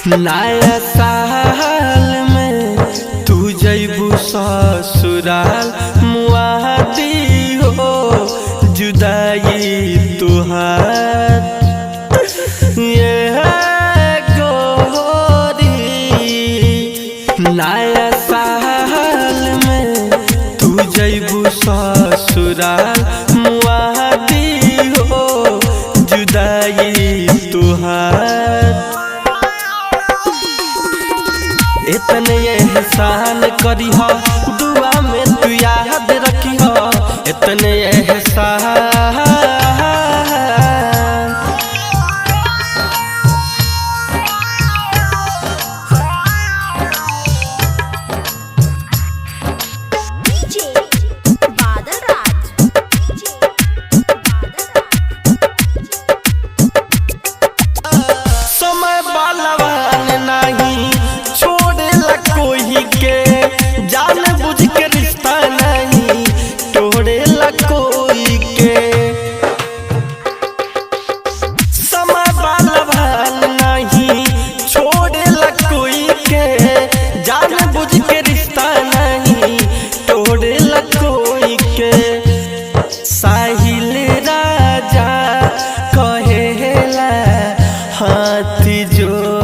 नया साल में तू जैबू ससुराल मुआदी हो जुदाई तुहार ये गोरी। नया साल में तू जैबू ससुराल मुआदी हो जुदाई तुहार। इतने एहसान करी हो दुआ में तू याद रखी हो इतने एहसान। समय बालवान नहीं छोड़ेला कोई के जान बुझ के रिश्ता नहीं तोड़ेला कोई के। समय बालवान नहीं छोड़ेला कोई के जान बुझ के रिश्ता नहीं तोड़ेला कोई के। साहिल राजा कहेला हाथ जो